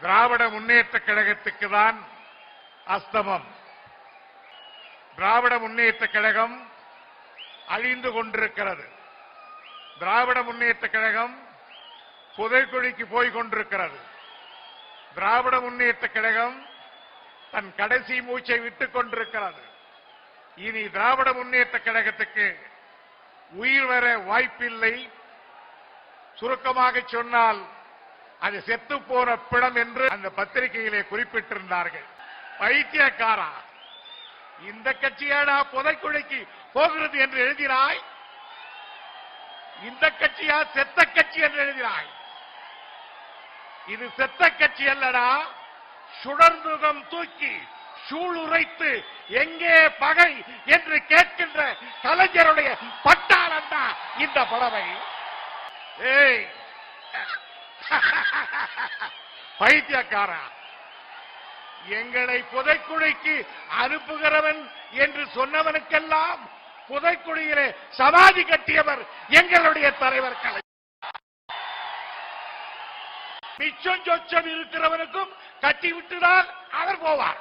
திராவிட முன்னேற்ற கழகத்துக்கு தான் அஸ்தமம். திராவிட முன்னேற்ற கழகம் அழிந்து கொண்டிருக்கிறது. திராவிட முன்னேற்ற கழகம் புதைக்குழிக்கு போய் கொண்டிருக்கிறது. திராவிட முன்னேற்ற கழகம் தன் கடைசி மூச்சை விட்டுக் கொண்டிருக்கிறது. இனி திராவிட முன்னேற்ற கழகத்துக்கு உயிர் வர வாய்ப்பில்லை. சுருக்கமாக சொன்னால் அது செத்து போன பிணம் என்று அந்த பத்திரிகையிலே குறிப்பிட்டிருந்தார்கள். பைத்தியக்காரா, இந்த கட்சியாடா புதைக்குழிக்கு போகிறது என்று எழுதினாய்? இந்த கட்சியா செத்த கட்சி என்று எழுதினாய்? இது செத்த கட்சி அல்லடா. சுடர்முகம் தூக்கி சூளுரைத்து எங்கே பகை என்று கேட்கின்ற கலைஞருடைய பட்டாளம் தான் இந்த படவை. ஏய் பைத்தியக்காரா, எங்களை புதைக்குழிக்கு அனுப்புகிறவன் என்று சொன்னவனுக்கெல்லாம் புதைக்குழியிலே சமாதி கட்டியவர் எங்களுடைய தலைவர் கலைஞர். மிச்சம் சொச்சம் இருக்கிறவனுக்கும் கட்டி விட்டுதான் அவர் போவார்.